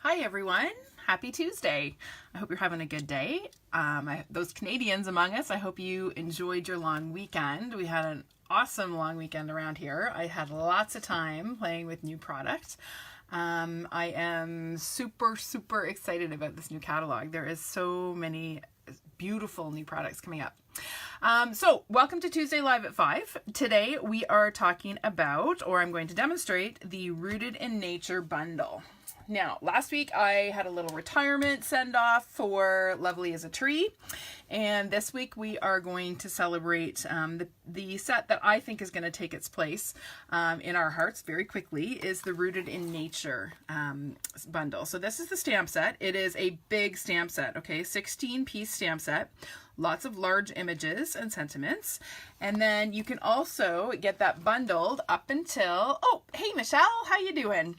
Hi everyone, happy Tuesday. I hope you're having a good day. Those Canadians among us, I hope you enjoyed your long weekend. We had an awesome long weekend around here. I had lots of time playing with new products. I am super excited about this new catalog. There is so many beautiful new products coming up. So welcome to Tuesday Live at 5. Today we are talking about, or I'm going to demonstrate, the Rooted in Nature bundle. Now, last week I had a little retirement send-off for Lovely as a Tree, and this week we are going to celebrate the set that I think is going to take its place in our hearts very quickly is the Rooted in Nature bundle. So this is the stamp set. It is a big stamp set, okay, 16-piece stamp set. Lots of large images and sentiments. And then you can also get that bundled up until, oh, hey Michelle, how you doing?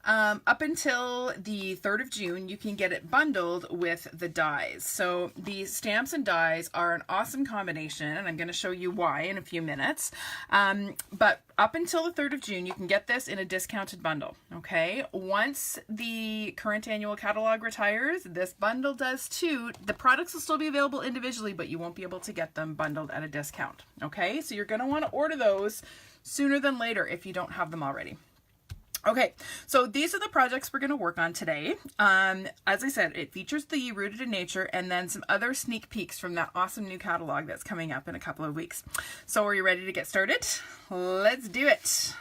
Up until the 3rd of June, you can get it bundled with the dies. So these stamps and dies are an awesome combination, and I'm going to show you why in a few minutes. But up until the 3rd of June, you can get this in a discounted bundle, okay? Once the current annual catalog retires, this bundle does too. The products will still be available individually, but you won't be able to get them bundled at a discount, okay? So you're going to want to order those sooner than later if you don't have them already. Okay, so these are the projects we're going to work on today. As I said, it features the Rooted in Nature and then some other sneak peeks from that awesome new catalog that's coming up in a couple of weeks. So are you ready to get started? Let's do it.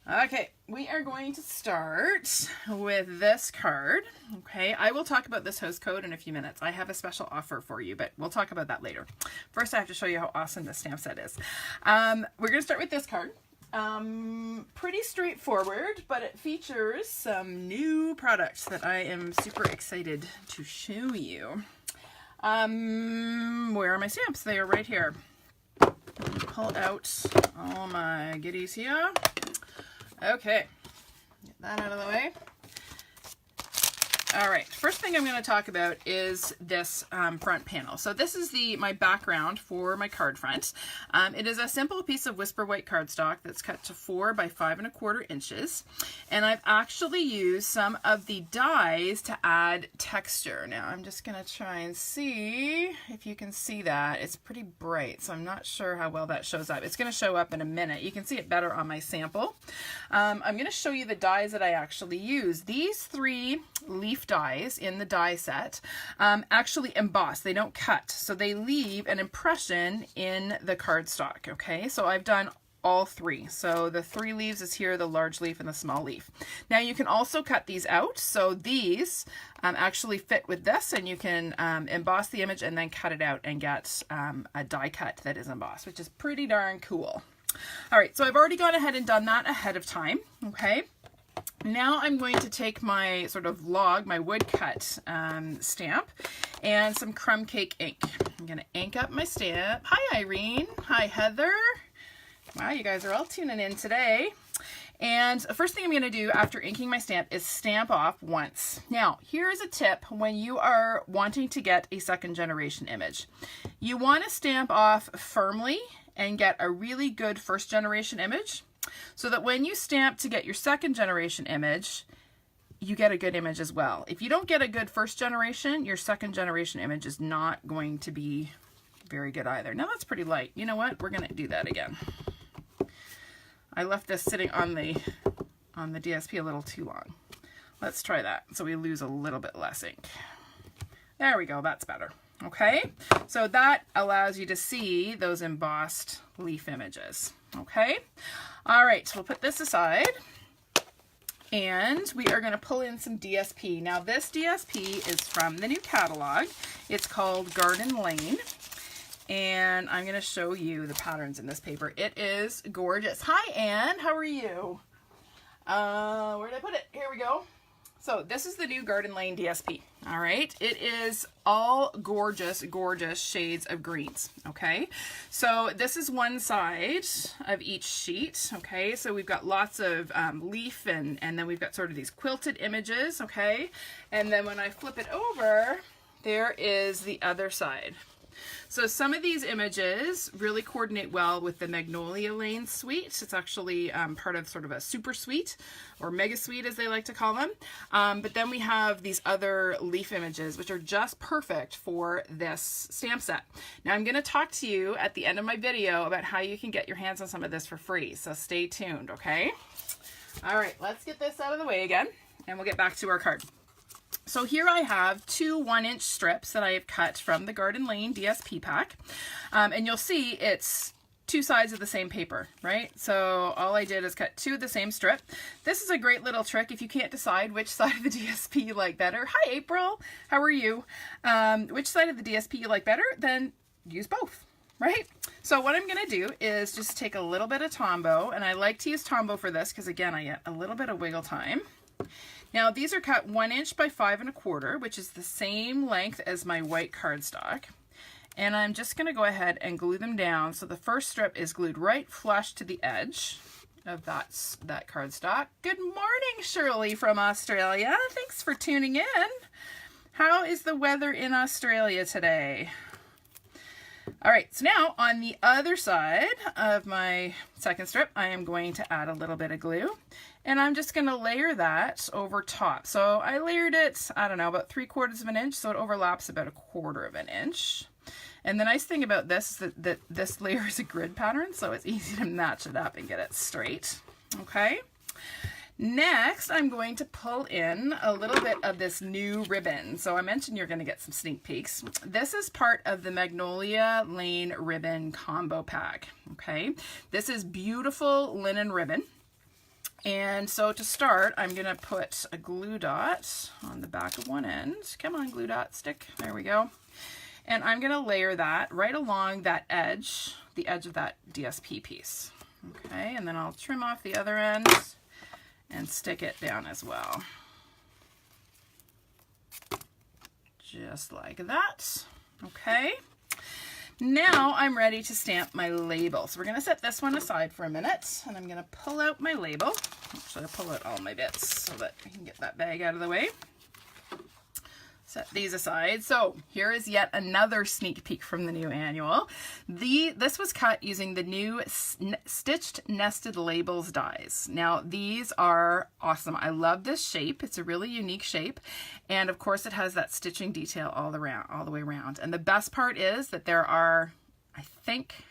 Okay, we are going to start with this card. Okay, I will talk about this host code in a few minutes. I have a special offer for you, but we'll talk about that later. First, I have to show you how awesome this stamp set is. We're going to start with this card. Pretty straightforward, but it features some new products that I am super excited to show you. Where are my stamps? They are right here. Pull out all my goodies here. Okay, get that out of the way. All right, first thing I'm going to talk about is this front panel. So this is my background for my card front. It is a simple piece of Whisper White cardstock that's cut to 4 by 5 1/4 inches. And I've actually used some of the dies to add texture. Now I'm just going to try and see if you can see that. It's pretty bright, so I'm not sure how well that shows up. It's going to show up in a minute. You can see it better on my sample. I'm going to show you the dies that I actually use. These 3 leaf dies in the die set actually emboss. They don't cut, so they leave an impression in the cardstock. Okay, so I've done all 3. So the 3 leaves is here, the large leaf and the small leaf. Now you can also cut these out. So these actually fit with this, and you can emboss the image and then cut it out and get a die cut that is embossed, which is pretty darn cool. All right, so I've already gone ahead and done that ahead of time. Okay. Now I'm going to take my sort of log, my woodcut stamp, and some crumb cake ink. I'm going to ink up my stamp. Hi, Irene. Hi, Heather. Wow, you guys are all tuning in today. And the first thing I'm going to do after inking my stamp is stamp off once. Now, here's a tip when you are wanting to get a second generation image. You want to stamp off firmly and get a really good first generation image, so that when you stamp to get your second generation image, you get a good image as well. If you don't get a good first generation, your second generation image is not going to be very good either. Now that's pretty light. You know what? We're going to do that again. I left this sitting on the DSP a little too long. Let's try that so we lose a little bit less ink. There we go. That's better. Okay, so that allows you to see those embossed leaf images. Okay, all right, so we'll put this aside and we are going to pull in some DSP. Now this DSP is from the new catalog. It's called Garden Lane, and I'm going to show you the patterns in this paper. It is gorgeous. Hi Anne, how are you? Where did I put it? Here we go. So this is the new Garden Lane DSP, all right? It is all gorgeous, gorgeous shades of greens, okay? So this is one side of each sheet, okay? So we've got lots of leaf and then we've got sort of these quilted images, okay? And then when I flip it over, there is the other side. So some of these images really coordinate well with the Magnolia Lane suite. It's actually part of sort of a super suite, or mega suite as they like to call them. But then we have these other leaf images, which are just perfect for this stamp set. Now I'm going to talk to you at the end of my video about how you can get your hands on some of this for free. So stay tuned, okay? All right, let's get this out of the way again, and we'll get back to our card. So here I have two 1-inch strips that I have cut from the Garden Lane DSP pack. And you'll see it's two sides of the same paper, right? So all I did is cut two of the same strip. This is a great little trick if you can't decide which side of the DSP you like better. Hi, April. How are you? Which side of the DSP you like better, then use both, right? So what I'm going to do is just take a little bit of Tombow, and I like to use Tombow for this because, again, I get a little bit of wiggle time. Now these are cut 1 inch by 5 1/4, which is the same length as my white cardstock. And I'm just going to go ahead and glue them down. So the first strip is glued right flush to the edge of that cardstock. Good morning, Shirley from Australia. Thanks for tuning in. How is the weather in Australia today? All right, so now on the other side of my second strip, I am going to add a little bit of glue, and I'm just going to layer that over top. So I layered it, I don't know, about 3/4 of an inch, so it overlaps about 1/4 of an inch. And the nice thing about this is that this layer is a grid pattern, so it's easy to match it up and get it straight, okay? Next, I'm going to pull in a little bit of this new ribbon. So I mentioned you're going to get some sneak peeks. This is part of the Magnolia Lane ribbon combo pack, okay? This is beautiful linen ribbon. And so to start, I'm going to put a glue dot on the back of one end. Come on, glue dot, stick. There we go. And I'm going to layer that right along that edge, the edge of that DSP piece. Okay, and then I'll trim off the other end and stick it down as well. Just like that. Okay. Now I'm ready to stamp my label. So we're going to set this one aside for a minute, and I'm going to pull out my label. Actually, I'll pull out all my bits so that I can get that bag out of the way. Set these aside. So here is yet another sneak peek from the new annual. This was cut using the new Stitched Nested Labels dies. Now these are awesome. I love this shape. It's a really unique shape, and of course it has that stitching detail all the way around. And the best part is that there are, I think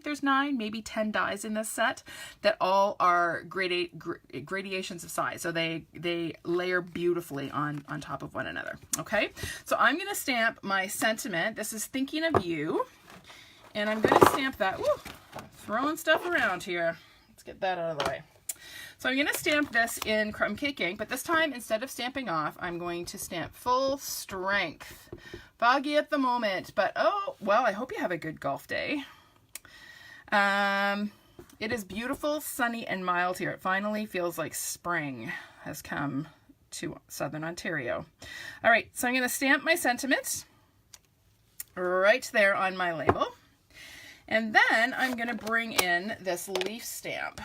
there's 9, maybe 10 dies in this set that all are gradations of size. So they layer beautifully on top of one another. Okay, so I'm going to stamp my sentiment. This is Thinking of You. And I'm going to stamp that. Woo, throwing stuff around here. Let's get that out of the way. So I'm going to stamp this in crumb cake ink, but this time instead of stamping off, I'm going to stamp full strength. Foggy at the moment, but oh, well, I hope you have a good golf day. It is beautiful, sunny, and mild here. It finally feels like spring has come to Southern Ontario. All right, so I'm going to stamp my sentiments right there on my label. And then I'm going to bring in this leaf stamp.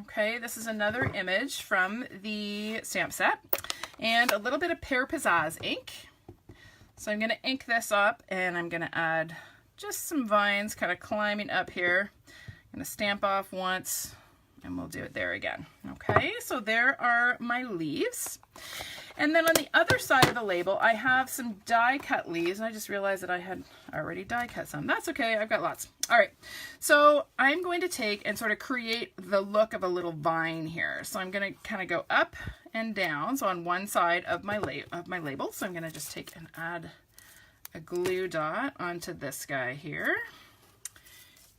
Okay, this is another image from the stamp set, and a little bit of Pear Pizzazz ink. So I'm going to ink this up, and I'm going to add just some vines kind of climbing up here. I'm going to stamp off once, and we'll do it there again. Okay, so there are my leaves. And then on the other side of the label, I have some die cut leaves. I just realized that I had already die cut some. That's okay, I've got lots. All right, so I'm going to take and sort of create the look of a little vine here. So I'm going to kind of go up and down. So on one side of my label, so I'm going to just take and add a glue dot onto this guy here.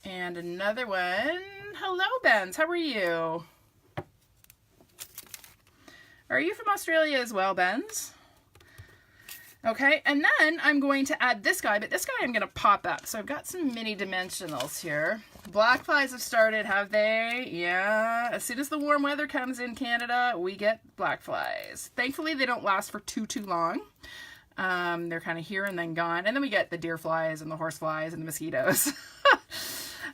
And another one. Hello, Benz. How are you? Are you from Australia as well, Benz? Okay, and then I'm going to add this guy, but this guy I'm going to pop up. So I've got some mini dimensionals here. Black flies have started, have they? Yeah, as soon as the warm weather comes in Canada, we get black flies. Thankfully, they don't last for too long. They're kind of here and then gone. And then we get the deer flies and the horse flies and the mosquitoes.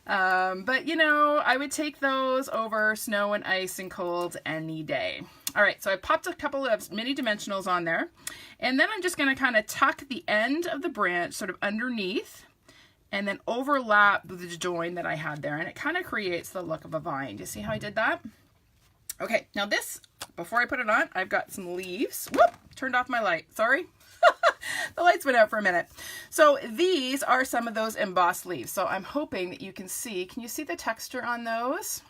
But you know, I would take those over snow and ice and cold any day. All right, so I popped a couple of mini dimensionals on there, and then I'm just going to kind of tuck the end of the branch sort of underneath and then overlap the join that I had there, and it kind of creates the look of a vine. Do you see how I did that? Okay, now this, before I put it on, I've got some leaves. Whoop, turned off my light, sorry. The lights went out for a minute. So these are some of those embossed leaves. So I'm hoping that you can you see the texture on those?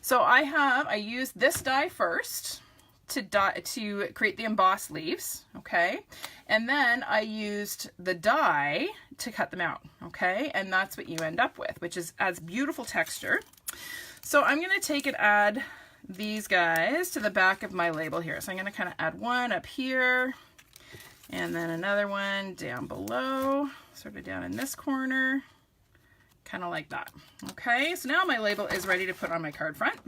So I used this die first to create the embossed leaves, okay? And then I used the die to cut them out, okay? And that's what you end up with, which adds beautiful texture. So I'm gonna take and add these guys to the back of my label here. So I'm gonna kind of add one up here, and then another one down below, sort of down in this corner, kind of like that. Okay, so now my label is ready to put on my card front.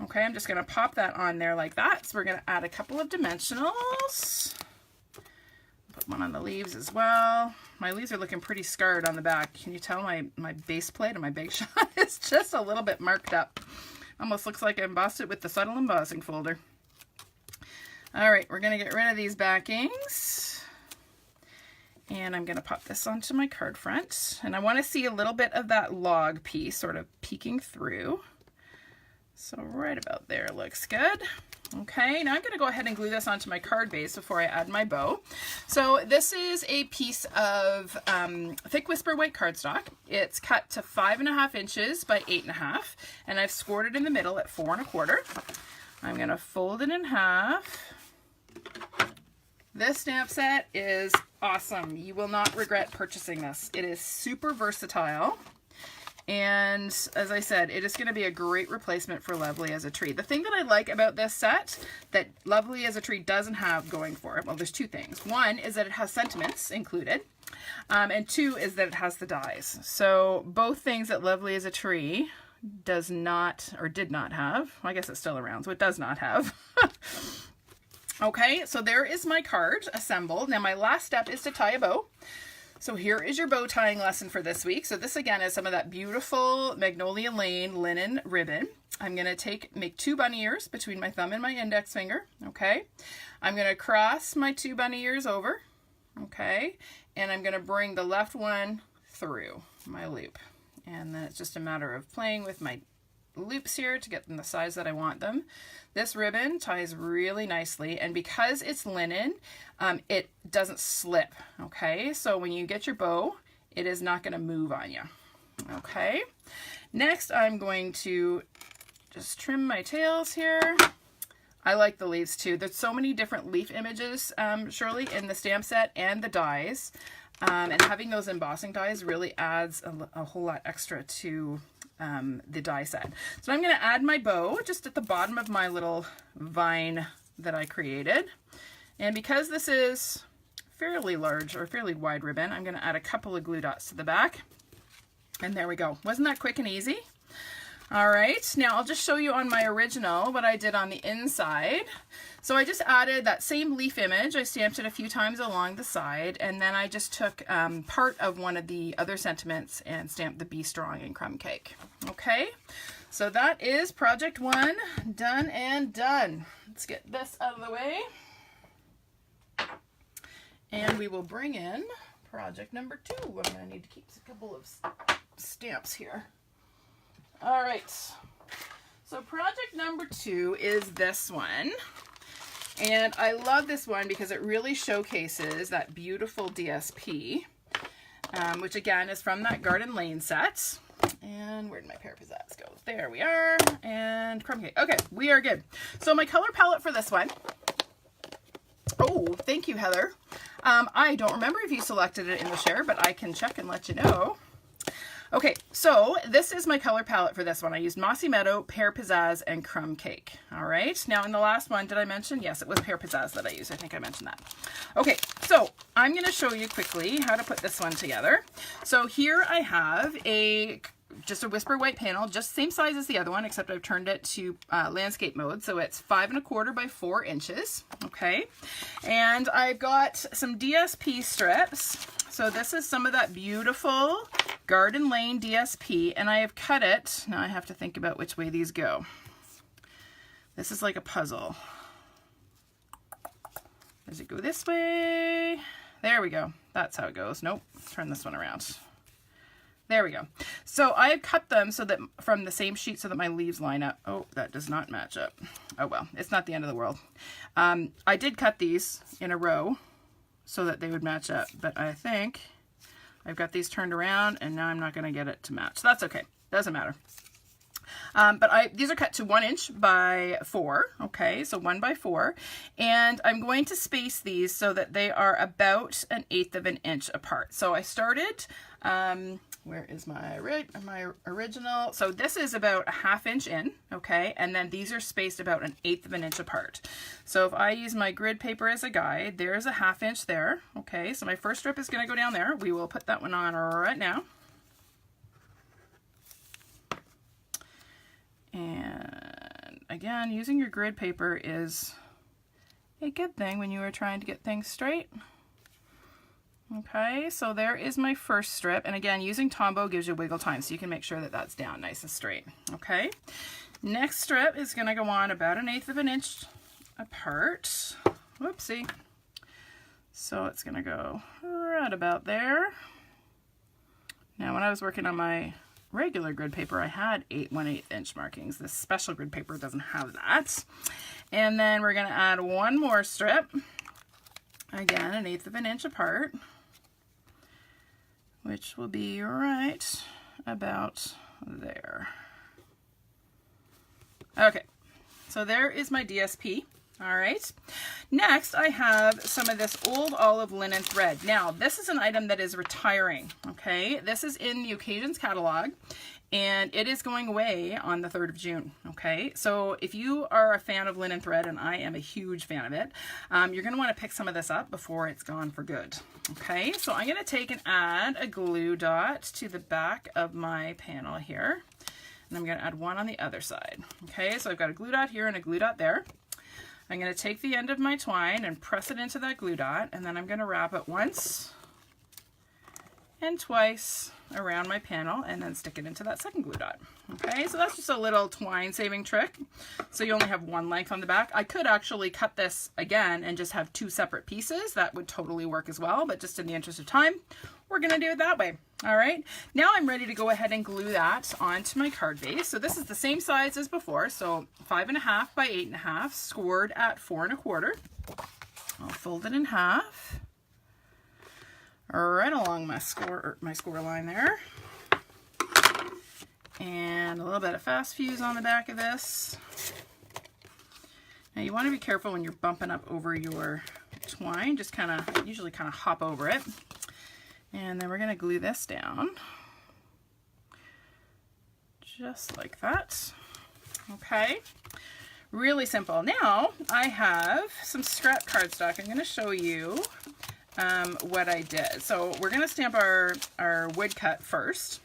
Okay, I'm just going to pop that on there like that. So we're going to add a couple of dimensionals. Put one on the leaves as well. My leaves are looking pretty scarred on the back. Can you tell my base plate and my big shot is just a little bit marked up. Almost looks like I embossed it with the subtle embossing folder. All right, we're going to get rid of these backings. And I'm going to pop this onto my card front. And I want to see a little bit of that log piece sort of peeking through. So right about there looks good. Okay, now I'm going to go ahead and glue this onto my card base before I add my bow. So this is a piece of thick whisper white cardstock. It's cut to 5.5 inches by 8.5, and I've scored it in the middle at 4 1/4. I'm going to fold it in half. This stamp set is awesome. You will not regret purchasing this. It is super versatile. And as I said, it is going to be a great replacement for Lovely as a Tree. The thing that I like about this set that Lovely as a Tree doesn't have going for it, well, there's two things. One is that it has sentiments included, and two is that it has the dies. So both things that Lovely as a Tree does not, or did not have, well, I guess it's still around, so it does not have. Okay, so there is my card assembled. Now my last step is to tie a bow. So here is your bow tying lesson for this week. So this again is some of that beautiful Magnolia Lane linen ribbon. I'm going to make 2 bunny ears between my thumb and my index finger. Okay. I'm going to cross my 2 bunny ears over. Okay. And I'm going to bring the left one through my loop. And then it's just a matter of playing with my loops here to get them the size that I want them. This ribbon ties really nicely, and because it's linen, it doesn't slip, okay? So when you get your bow, it is not going to move on you, okay? Next, I'm going to just trim my tails here. I like the leaves too. There's so many different leaf images, Shirley, in the stamp set and the dies, and having those embossing dies really adds a whole lot extra to the die set. So I'm going to add my bow just at the bottom of my little vine that I created. And because this is fairly large or fairly wide ribbon, I'm going to add a couple of glue dots to the back. And there we go. Wasn't that quick and easy? All right, now I'll just show you on my original what I did on the inside. So I just added that same leaf image. I stamped it a few times along the side, and then I just took part of one of the other sentiments and stamped the Be Strong and Crumb Cake. Okay, so that is project 1 done and done. Let's get this out of the way. And we will bring in project number 2. I'm going to need to keep a couple of stamps here. All right, so project number 2 is this one, and I love this one because it really showcases that beautiful DSP, which again is from that Garden Lane set. And where did my Pear Pizzazz go? There we are, and crumb cake. Okay, we are good. So my color palette for this one, oh, thank you, Heather. I don't remember if you selected it in the share, but I can check and let you know. Okay, so this is my color palette for this one. I used Mossy Meadow, Pear Pizzazz, and Crumb Cake. All right, now in the last one, did I mention? Yes, it was Pear Pizzazz that I used. I think I mentioned that. Okay, so I'm going to show you quickly how to put this one together. So here I have a just a whisper white panel, just same size as the other one, except I've turned it to landscape mode. So it's 5 1/4 by 4 inches. Okay. And I've got some DSP strips. So this is some of that beautiful Garden Lane DSP, and I have cut it. Now I have to think about which way these go. This is like a puzzle. Does it go this way? There we go. That's how it goes. Nope. Turn this one around. There we go. So I have cut them so that from the same sheet so that my leaves line up. Oh, that does not match up. Oh well, it's not the end of the world. I did cut these in a row so that they would match up, but I think I've got these turned around and now I'm not going to get it to match. So that's okay. Doesn't matter. But these are cut to 1 inch by 4. Okay, so 1 by 4. And I'm going to space these so that they are about 1/8 of an inch apart. So I started, where is my original? So this is about 1/2 inch in, okay? And then these are spaced about 1/8 of an inch apart. So if I use my grid paper as a guide, there's a 1/2 inch there, okay? So my first strip is going to go down there. We will put that one on right now. And again, using your grid paper is a good thing when you are trying to get things straight. Okay, so there is my first strip. And again, using Tombow gives you wiggle time, so you can make sure that that's down nice and straight. Okay, next strip is going to go on about 1/8 of an inch apart. Whoopsie. So it's going to go right about there. Now, when I was working on my regular grid paper, I had 1/8 inch markings. This special grid paper doesn't have that. And then we're going to add one more strip, again 1/8 of an inch apart, which will be right about there. Okay, so there is my DSP. All right, next I have some of this old olive linen thread. Now this is an item that is retiring, okay? This is in the Occasions catalog and it is going away on the 3rd of June, okay? So if you are a fan of linen thread, and I am a huge fan of it, you're gonna wanna pick some of this up before it's gone for good, okay? So I'm gonna take and add a glue dot to the back of my panel here, and I'm gonna add one on the other side, okay? So I've got a glue dot here and a glue dot there. I'm going to take the end of my twine and press it into that glue dot, and then I'm going to wrap it once and twice around my panel and then stick it into that second glue dot. Okay, so that's just a little twine saving trick. So you only have one length on the back. I could actually cut this again and just have 2 separate pieces. That would totally work as well, but just in the interest of time, we're going to do it that way. All right, now I'm ready to go ahead and glue that onto my card base. So this is the same size as before, so 5 1/2 by 8 1/2, scored at 4 1/4. I'll fold it in half, right along my score line there. And a little bit of fast fuse on the back of this. Now you want to be careful when you're bumping up over your twine, just usually kind of hop over it. And then we're going to glue this down, just like that. Okay, really simple. Now I have some scrap cardstock. I'm going to show you what I did. So we're going to stamp our wood cut first.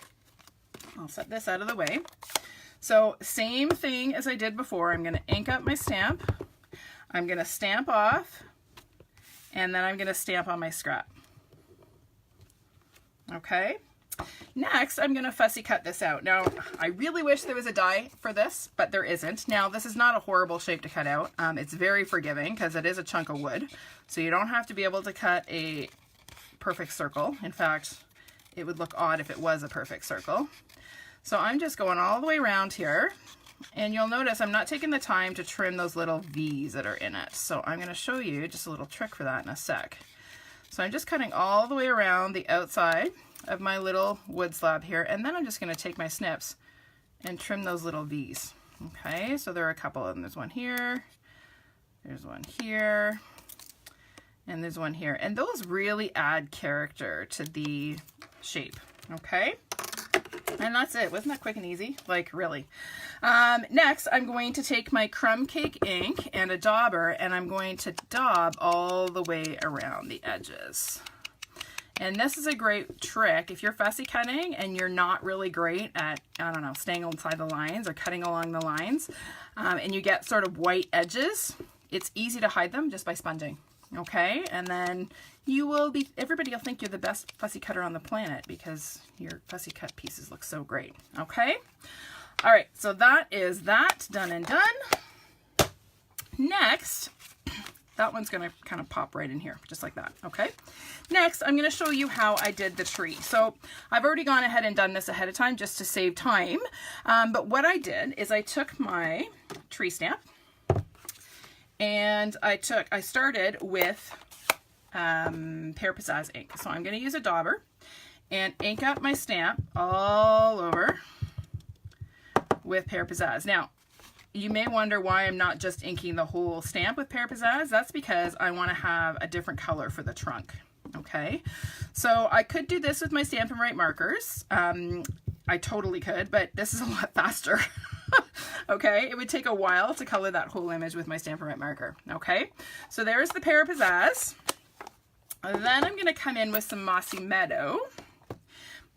I'll set this out of the way. So same thing as I did before. I'm going to ink up my stamp. I'm going to stamp off, and then I'm going to stamp on my scrap. Okay, next I'm going to fussy cut this out. Now I really wish there was a die for this, but there isn't. Now this is not a horrible shape to cut out. It's very forgiving because it is a chunk of wood, so you don't have to be able to cut a perfect circle. In fact, it would look odd if it was a perfect circle. So I'm just going all the way around here, and you'll notice I'm not taking the time to trim those little V's that are in it. So I'm going to show you just a little trick for that in a sec. So I'm just cutting all the way around the outside of my little wood slab here, and then I'm just going to take my snips and trim those little V's. Okay, so there are a couple of them. There's one here, there's one here, and there's one here. And those really add character to the shape, okay? And that's it. Wasn't that quick and easy? Like, really. Next, I'm going to take my crumb cake ink and a dauber, and I'm going to daub all the way around the edges. And this is a great trick if you're fussy cutting and you're not really great at, I don't know, staying inside the lines or cutting along the lines, and you get sort of white edges. It's easy to hide them just by sponging, okay? And then you will be, everybody will think you're the best fussy cutter on the planet because your fussy cut pieces look so great, okay? All right, so that is that, done and done. Next, that one's gonna kind of pop right in here, just like that, okay? Next, I'm gonna show you how I did the tree. So I've already gone ahead and done this ahead of time just to save time. But what I did is I took my tree stamp and I started with Pear Pizzazz ink. So I'm gonna use a dauber and ink up my stamp all over with Pear Pizzazz. Now, you may wonder why I'm not just inking the whole stamp with Pear Pizzazz. That's because I want to have a different color for the trunk. Okay, so I could do this with my Stampin' Up markers. I totally could, but this is a lot faster. Okay, it would take a while to color that whole image with my Stampin' Up marker. Okay, so there's the Pear Pizzazz. And then I'm going to come in with some Mossy Meadow,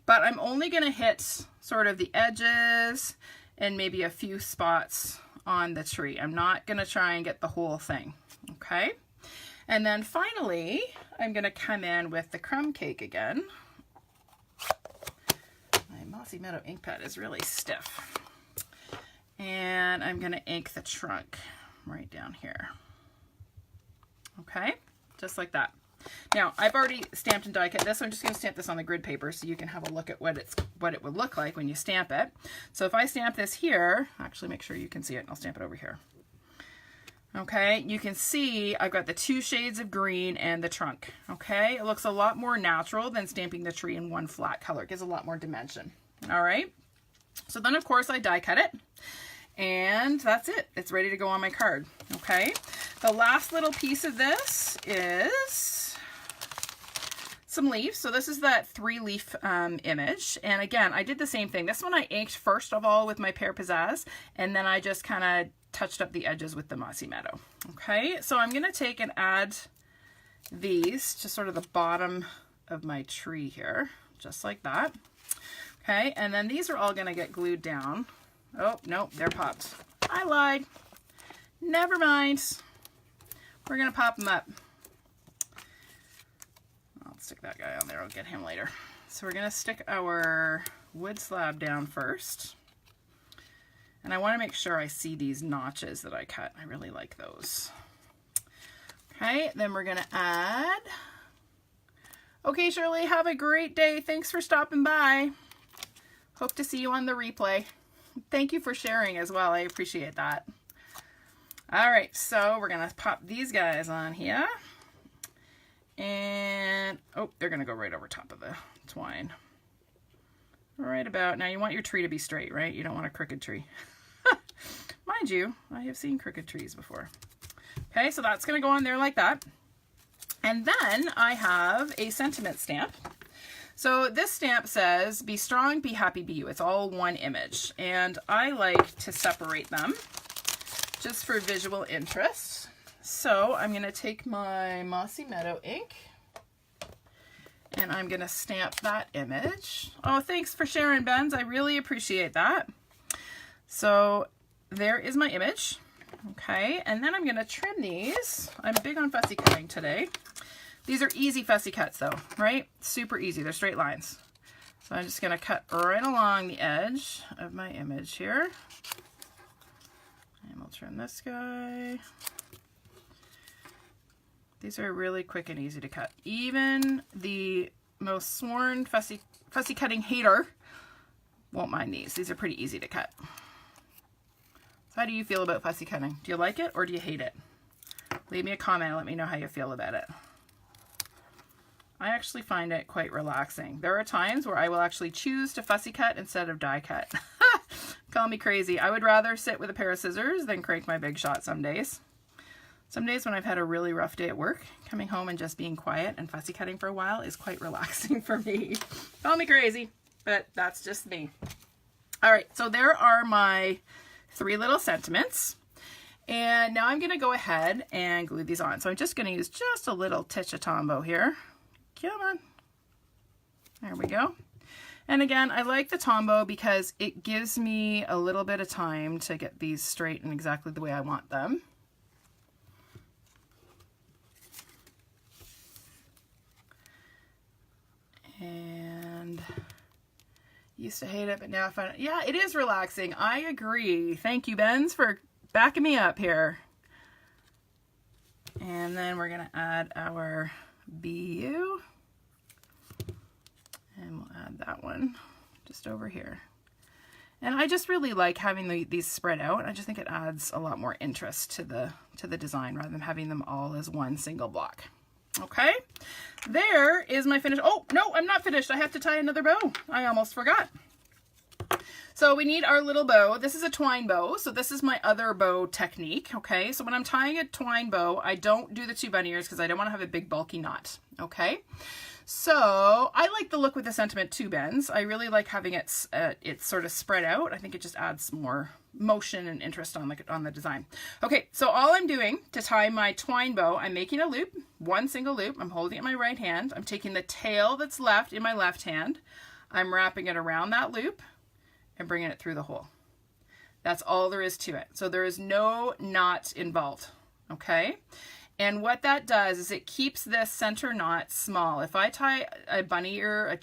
but I'm only going to hit sort of the edges and maybe a few spots on the tree. I'm not going to try and get the whole thing. Okay, and then finally I'm going to come in with the crumb cake again. My Mossy Meadow ink pad is really stiff. And I'm going to ink the trunk right down here. Okay, just like that. Now, I've already stamped and die cut this, so I'm just going to stamp this on the grid paper so you can have a look at what it would look like when you stamp it. So if I stamp this here, actually make sure you can see it, and I'll stamp it over here. Okay, you can see I've got the 2 shades of green and the trunk. Okay, it looks a lot more natural than stamping the tree in one flat color. It gives a lot more dimension. All right, so then of course I die cut it. And that's it. It's ready to go on my card. Okay. The last little piece of this is some leaves. So this is that 3-leaf image. And again, I did the same thing. This one I inked first of all with my Pear Pizzazz, and then I just kind of touched up the edges with the Mossy Meadow. Okay. So I'm going to take and add these to sort of the bottom of my tree here, just like that. Okay. And then these are all going to get glued down. Oh, no, they're popped. I lied. Never mind. We're going to pop them up. I'll stick that guy on there. I'll get him later. So we're going to stick our wood slab down first. And I want to make sure I see these notches that I cut. I really like those. Okay, then we're going to add. Okay, Shirley, have a great day. Thanks for stopping by. Hope to see you on the replay. Thank you for sharing as well. I appreciate that. All right, so we're going to pop these guys on here. And, oh, they're going to go right over top of the twine. Right about, now you want your tree to be straight, right? You don't want a crooked tree. Mind you, I have seen crooked trees before. Okay, so that's going to go on there like that. And then I have a sentiment stamp. So this stamp says, be strong, be happy, be you. It's all one image. And I like to separate them just for visual interest. So I'm going to take my Mossy Meadow ink and I'm going to stamp that image. Oh, thanks for sharing, Benz. I really appreciate that. So there is my image. Okay, and then I'm going to trim these. I'm big on fussy cutting today. These are easy fussy cuts though, right? Super easy. They're straight lines. So I'm just going to cut right along the edge of my image here. And we'll trim this guy. These are really quick and easy to cut. Even the most sworn fussy cutting hater won't mind these. These are pretty easy to cut. So how do you feel about fussy cutting? Do you like it or do you hate it? Leave me a comment and let me know how you feel about it. I actually find it quite relaxing. There are times where I will actually choose to fussy cut instead of die cut. Call me crazy. I would rather sit with a pair of scissors than crank my Big Shot some days. Some days when I've had a really rough day at work, coming home and just being quiet and fussy cutting for a while is quite relaxing for me. Call me crazy, but that's just me. All right, so there are my 3 little sentiments. And now I'm going to go ahead and glue these on. So I'm just going to use just a little titch of Tombow here. Come on. There we go. And again, I like the Tombow because it gives me a little bit of time to get these straight and exactly the way I want them. And used to hate it, but now I find it, yeah, it is relaxing. I agree. Thank you, Benz, for backing me up here. And then we're gonna add our BU. And we'll add that one just over here. And I just really like having these spread out. I just think it adds a lot more interest to the design rather than having them all as one single block. Okay, there is my finish. Oh, no, I'm not finished. I have to tie another bow. I almost forgot. So we need our little bow. This is a twine bow. So this is my other bow technique. Okay, so when I'm tying a twine bow, I don't do the 2 bunny ears because I don't want to have a big bulky knot. Okay, so I like the look with the sentiment too, Benz. I really like having it sort of spread out. I think it just adds more motion and interest on the design. Okay, so all I'm doing to tie my twine bow, I'm making a loop, one single loop. I'm holding it in my right hand. I'm taking the tail that's left in my left hand. I'm wrapping it around that loop and bringing it through the hole. That's all there is to it. So there is no knot involved. Okay. And what that does is it keeps this center knot small. If I tie a 2 bunny ear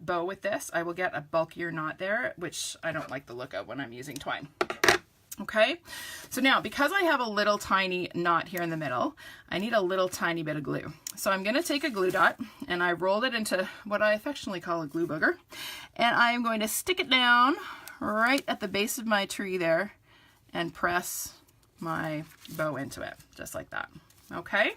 bow with this, I will get a bulkier knot there, which I don't like the look of when I'm using twine. Okay, so now because I have a little tiny knot here in the middle, I need a little tiny bit of glue. So I'm going to take a glue dot and I rolled it into what I affectionately call a glue booger. And I am going to stick it down right at the base of my tree there and press my bow into it, just like that. Okay,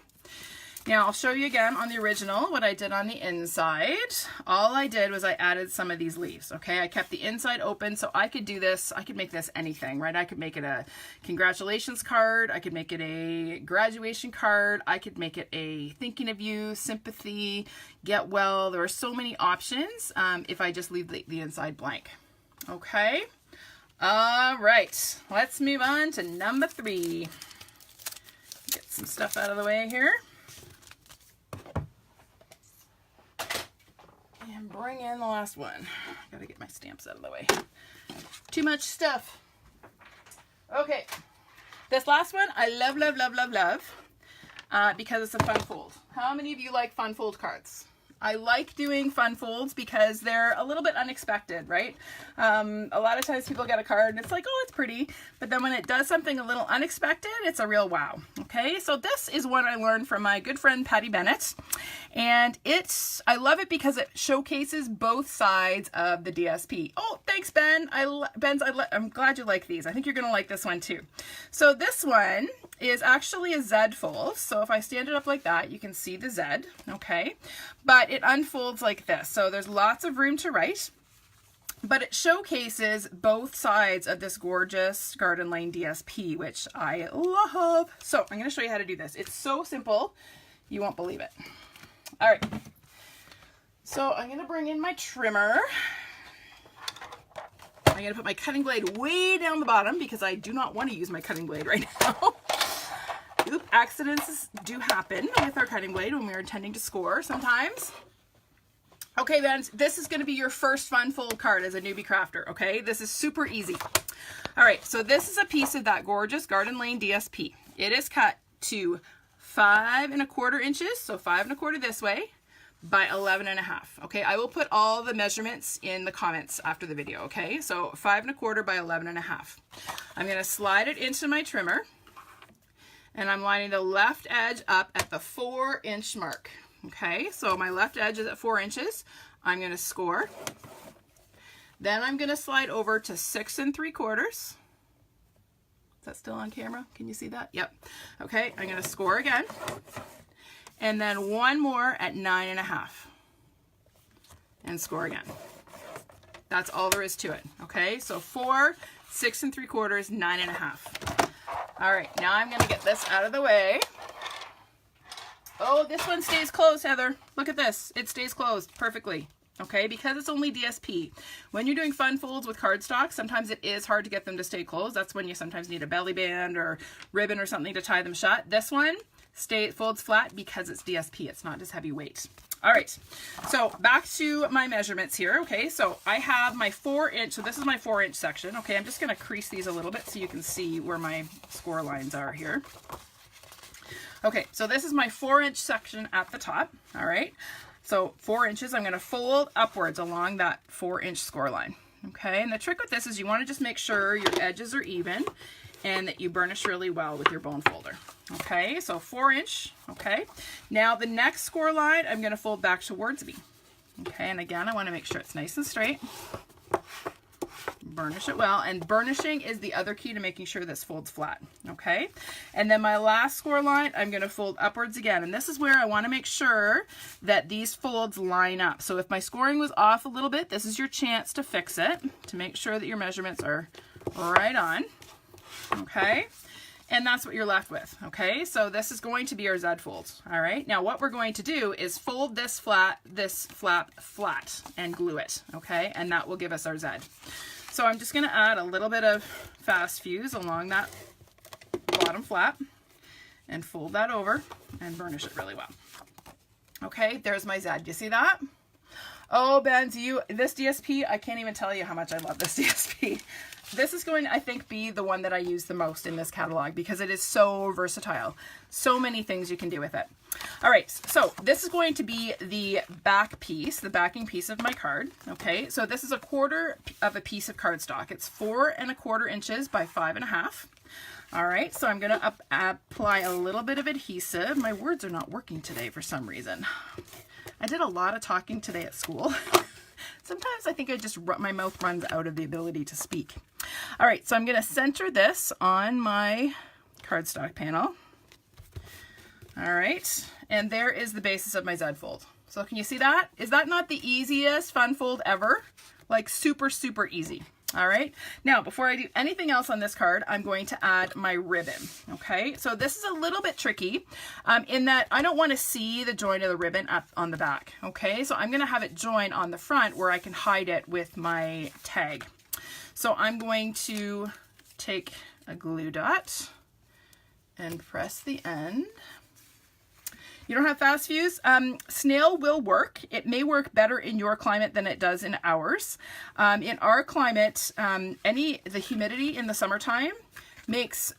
now I'll show you again on the original what I did on the inside. All I did was I added some of these leaves. Okay, I kept the inside open so I could do this. I could make this anything, right? I could make it a congratulations card. I could make it a graduation card. I could make it a thinking of you, sympathy, get well. There are so many options if I just leave the inside blank. Okay. All right, let's move on to number 3. Get some stuff out of the way here. And bring in the last one. Gotta get my stamps out of the way. Too much stuff. Okay, this last one I love, love, love, love, love because it's a fun fold. How many of you like fun fold cards? I like doing fun folds because they're a little bit unexpected, right? A lot of times people get a card and it's like, oh, it's pretty. But then when it does something a little unexpected, it's a real wow. Okay, so this is one I learned from my good friend Patty Bennett. And I love it because it showcases both sides of the DSP. Oh, thanks, Ben. I'm glad you like these. I think you're going to like this one too. So this one is actually a Z fold. So if I stand it up like that, you can see the Z, okay? But it unfolds like this. So there's lots of room to write, but it showcases both sides of this gorgeous Garden Lane DSP, which I love. So I'm going to show you how to do this. It's so simple, you won't believe it. All right. So I'm going to bring in my trimmer. I'm going to put my cutting blade way down the bottom because I do not want to use my cutting blade right now. Oop, accidents do happen with our cutting blade when we're intending to score sometimes. Okay, then this is going to be your first fun fold card as a newbie crafter, okay? This is super easy. All right, so this is a piece of that gorgeous Garden Lane DSP. It is cut to 5 1/4 inches, so 5 1/4 this way, by 11 1/2. Okay, I will put all the measurements in the comments after the video, okay? So 5 1/4 by 11 1/2. I'm going to slide it into my trimmer. And I'm lining the left edge up at the 4-inch mark. Okay, so my left edge is at 4 inches. I'm going to score. Then I'm going to slide over to 6 3/4. Is that still on camera? Can you see that? Yep. Okay, I'm going to score again. And then one more at 9 1/2. And score again. That's all there is to it. Okay, so 4, 6 3/4, 9 1/2. All right, now I'm going to get this out of the way. Oh, this one stays closed, Heather. Look at this. It stays closed perfectly. Okay, because it's only DSP. When you're doing fun folds with cardstock, sometimes it is hard to get them to stay closed. That's when you sometimes need a belly band or ribbon or something to tie them shut. This one folds flat because it's DSP. It's not just heavy weight. All right, so back to my measurements here. Okay, so I have my 4-inch, so this is my 4-inch section. Okay, I'm just gonna crease these a little bit so you can see where my score lines are here. Okay, so this is my 4-inch section at the top. All right, so 4 inches, I'm gonna fold upwards along that 4-inch score line. Okay, and the trick with this is you wanna just make sure your edges are even and that you burnish really well with your bone folder. Okay, so 4-inch, okay. Now the next score line, I'm gonna fold back towards me. Okay, and again, I wanna make sure it's nice and straight. Burnish it well, and burnishing is the other key to making sure this folds flat, okay? And then my last score line, I'm gonna fold upwards again, and this is where I wanna make sure that these folds line up. So if my scoring was off a little bit, this is your chance to fix it, to make sure that your measurements are right on. Okay, and that's what you're left with. Okay, so this is going to be our Z folds. All right, now what we're going to do is fold this flap flat and glue it. Okay, and that will give us our Z. So I'm just going to add a little bit of fast fuse along that bottom flap and fold that over and burnish it really well. Okay, there's my Z. Do you see that? Oh, Ben, this DSP, I can't even tell you how much I love this DSP. This is going to, I think, be the one that I use the most in this catalog because it is so versatile. So many things you can do with it. All right, so this is going to be the back piece, the backing piece of my card. Okay, so this is 1/4 of a piece of cardstock. It's 4 1/4 inches by 5 1/2. All right, so I'm going to apply a little bit of adhesive. My words are not working today for some reason. I did a lot of talking today at school. Sometimes I think my mouth runs out of the ability to speak. All right, so I'm going to center this on my cardstock panel. All right, and there is the basis of my Z fold. So can you see that? Is that not the easiest fun fold ever? Like super, super easy. All right, now before I do anything else on this card, I'm going to add my ribbon. Okay, so this is a little bit tricky in that I don't want to see the join of the ribbon up on the back. Okay, so I'm going to have it join on the front where I can hide it with my tag. So I'm going to take a glue dot and press the end. You don't have fast fuse? Snail will work. It may work better in your climate than it does in ours. In our climate, the humidity in the summertime makes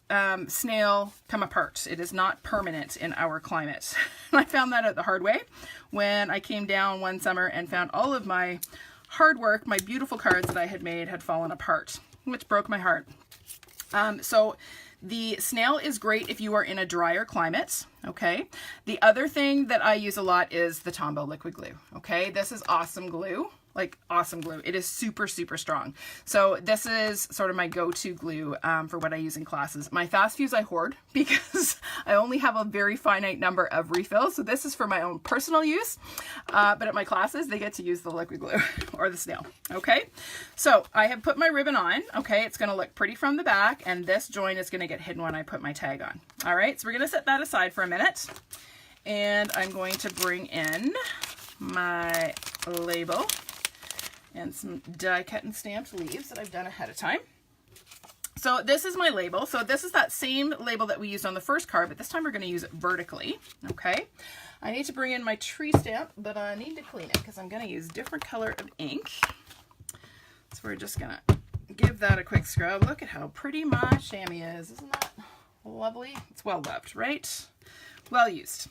snail come apart. It is not permanent in our climate. I found that out the hard way when I came down one summer and found all of my hard work, my beautiful cards that I had made had fallen apart, which broke my heart. So the snail is great if you are in a drier climate, okay? The other thing that I use a lot is the Tombow liquid glue, okay? This is awesome glue, like awesome glue. It is super, super strong. So this is sort of my go-to glue for what I use in classes. My fast fuse I hoard because I only have a very finite number of refills. So this is for my own personal use, but at my classes, they get to use the liquid glue or the snail, okay? So I have put my ribbon on, okay? It's gonna look pretty from the back and this join is gonna get hidden when I put my tag on. All right, so we're gonna set that aside for a minute and I'm going to bring in my label and some die cut and stamped leaves that I've done ahead of time. So this is my label. So this is that same label that we used on the first card, but this time we're going to use it vertically. Okay. I need to bring in my tree stamp, but I need to clean it because I'm going to use different color of ink. So we're just going to give that a quick scrub. Look at how pretty my chamois is. Isn't that lovely? It's well loved, right? Well used.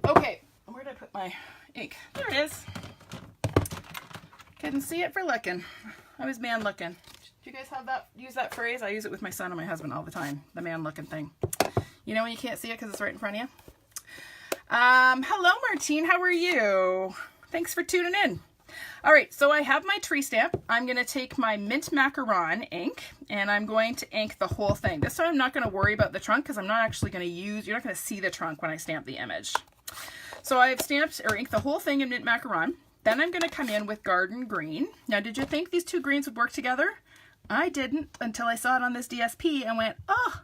Okay. Where did I put my ink? There it is. Couldn't see it for looking. I was man looking. Do you guys have that? Use that phrase? I use it with my son and my husband all the time. The man looking thing. You know when you can't see it because it's right in front of you? Hello, Martine. How are you? Thanks for tuning in. All right, so I have my tree stamp. I'm going to take my mint macaron ink and I'm going to ink the whole thing. This time I'm not going to worry about the trunk because I'm not actually going to you're not going to see the trunk when I stamp the image. So I've stamped or inked the whole thing in mint macaron. Then I'm going to come in with garden green. Now, did you think these two greens would work together? I didn't until I saw it on this DSP and went, oh,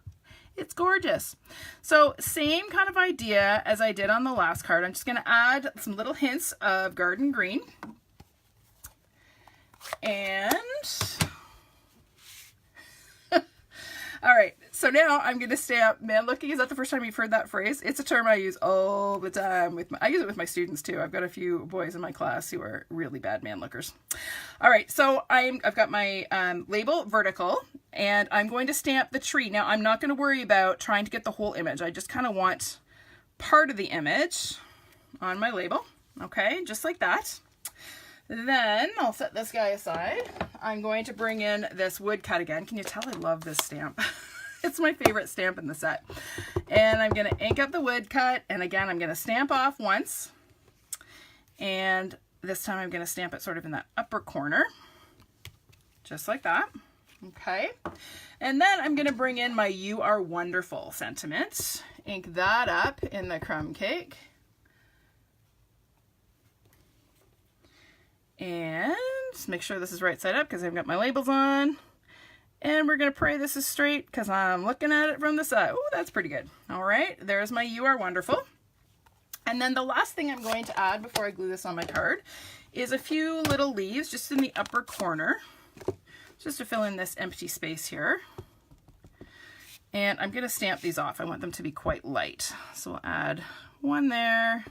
it's gorgeous. So same kind of idea as I did on the last card. I'm just going to add some little hints of garden green. And, all right, So now I'm going to stamp man looking. Is that the first time you've heard that phrase? It's a term I use all the time. I use it with my students too. I've got a few boys in my class who are really bad man lookers. All right, so I've got my label vertical, and I'm going to stamp the tree. Now I'm not going to worry about trying to get the whole image. I just kind of want part of the image on my label. Okay, just like that. Then I'll set this guy aside. I'm going to bring in this woodcut again. Can you tell I love this stamp? It's my favorite stamp in the set. And I'm going to ink up the woodcut, and again I'm going to stamp off once, and this time I'm going to stamp it sort of in that upper corner, just like that. Okay, and then I'm going to bring in my "You Are Wonderful" sentiment, ink that up in the crumb cake. And make sure this is right side up because I've got my labels on. And we're going to pray this is straight because I'm looking at it from the side. Oh, that's pretty good. All right, there's my "You Are Wonderful." And then the last thing I'm going to add before I glue this on my card is a few little leaves just in the upper corner, just to fill in this empty space here. And I'm going to stamp these off. I want them to be quite light. So we'll add one there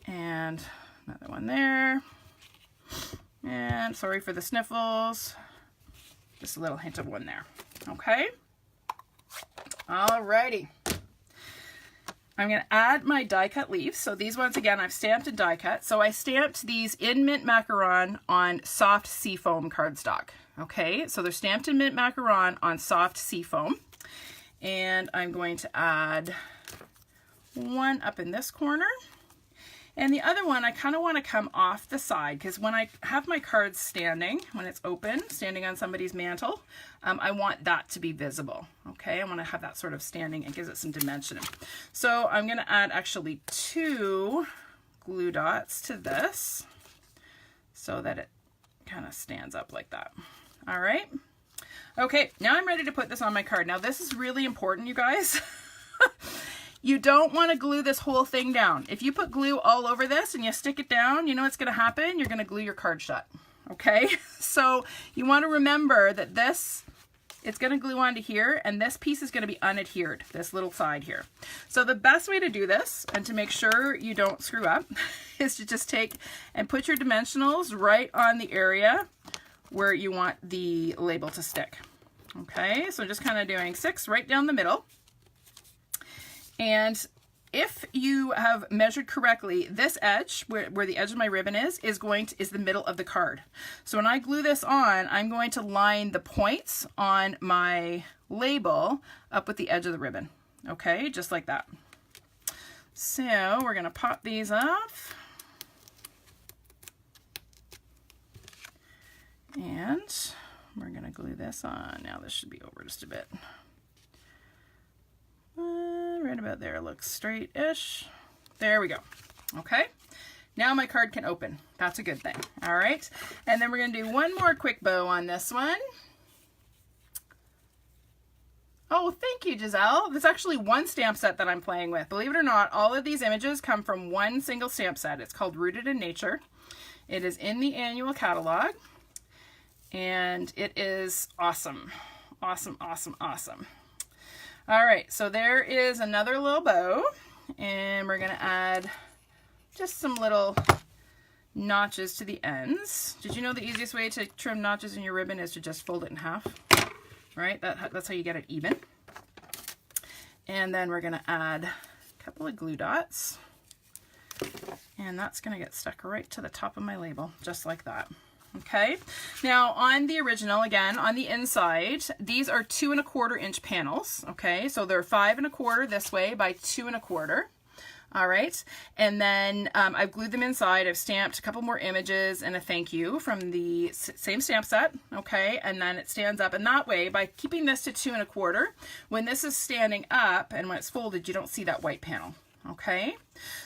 and another one there. And sorry for the sniffles. Just a little hint of one there. Okay. Alrighty. I'm going to add my die cut leaves. So these ones, again, I've stamped and die cut. So I stamped these in mint macaron on soft seafoam cardstock. Okay, so they're stamped in mint macaron on soft seafoam. And I'm going to add one up in this corner. And the other one, I kind of want to come off the side because when I have my cards standing, when it's open, standing on somebody's mantle, I want that to be visible. Okay, I want to have that sort of standing. It gives it some dimension. So I'm going to add actually 2 glue dots to this so that it kind of stands up like that. All right. Okay, now I'm ready to put this on my card. Now this is really important, you guys. You don't want to glue this whole thing down. If you put glue all over this and you stick it down, you know what's going to happen? You're going to glue your card shut. Okay? So you want to remember that this, it's going to glue onto here, and this piece is going to be unadhered, this little side here. So the best way to do this, and to make sure you don't screw up, is to just take and put your dimensionals right on the area where you want the label to stick. Okay? So just kind of doing 6 right down the middle. And if you have measured correctly, this edge, where the edge of my ribbon is the middle of the card. So when I glue this on, I'm going to line the points on my label up with the edge of the ribbon. Okay, just like that. So we're going to pop these off. And we're going to glue this on. Now this should be over just a bit. Right about there, looks straight-ish. There we go. Okay, now my card can open. That's a good thing. All right, and then we're going to do one more quick bow on this one. Oh, thank you, Giselle. There's actually one stamp set that I'm playing with. Believe it or not, all of these images come from one single stamp set. It's called Rooted in Nature. It is in the annual catalog, and it is awesome. Awesome, awesome, awesome. All right, so there is another little bow, and we're going to add just some little notches to the ends. Did you know the easiest way to trim notches in your ribbon is to just fold it in half? Right? That's how you get it even. And then we're going to add a couple of glue dots, and that's going to get stuck right to the top of my label, just like that. Okay, now on the original, again, on the inside, these are 2 1/4 inch panels. Okay, so they're 5 1/4 this way by 2 1/4. All right, and then I've glued them inside. I've stamped a couple more images and a thank you from the same stamp set. Okay, and then it stands up, and that way, by keeping this to 2 1/4, when this is standing up and when it's folded, you don't see that white panel. Okay,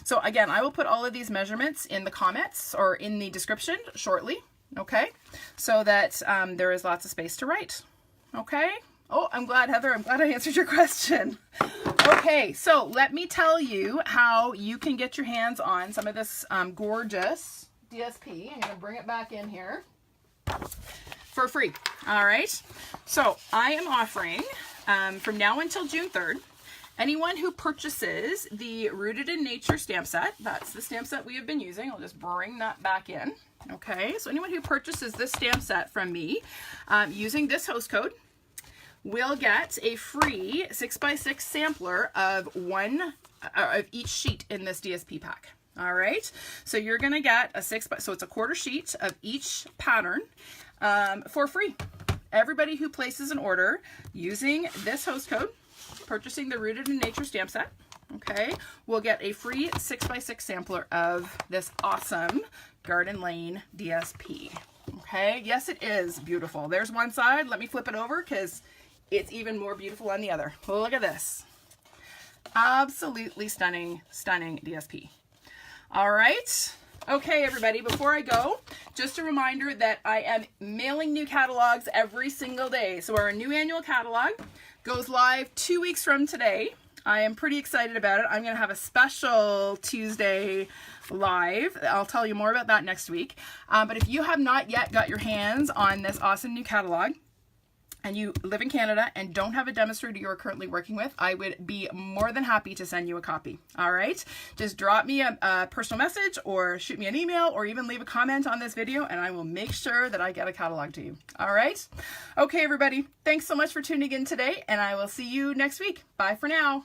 so again, I will put all of these measurements in the comments or in the description shortly. Okay, so that there is lots of space to write. Okay. Oh, I'm glad, Heather. I'm glad I answered your question. Okay, so let me tell you how you can get your hands on some of this gorgeous DSP. I'm going to bring it back in here. for free. All right. So I am offering from now until June 3rd, anyone who purchases the Rooted in Nature stamp set, that's the stamp set we have been using. I'll just bring that back in. Okay. So anyone who purchases this stamp set from me using this host code will get a free 6x6 sampler of of each sheet in this DSP pack. All right. So you're going to get a so it's a quarter sheet of each pattern for free. Everybody who places an order using this host code, purchasing the Rooted in Nature stamp set, okay, will get a free 6x6 sampler of this awesome Garden Lane DSP. Okay, yes, it is beautiful. There's one side. Let me flip it over because it's even more beautiful on the other. Oh, look at this. Absolutely stunning, stunning DSP. All right. Okay, everybody, before I go, just a reminder that I am mailing new catalogs every single day. So our new annual catalog goes live 2 weeks from today. I am pretty excited about it. I'm going to have a special Tuesday live. I'll tell you more about that next week. But if you have not yet got your hands on this awesome new catalog, and you live in Canada and don't have a demonstrator you're currently working with, I would be more than happy to send you a copy. All right. Just drop me a personal message or shoot me an email or even leave a comment on this video and I will make sure that I get a catalog to you. All right. Okay, everybody. Thanks so much for tuning in today and I will see you next week. Bye for now.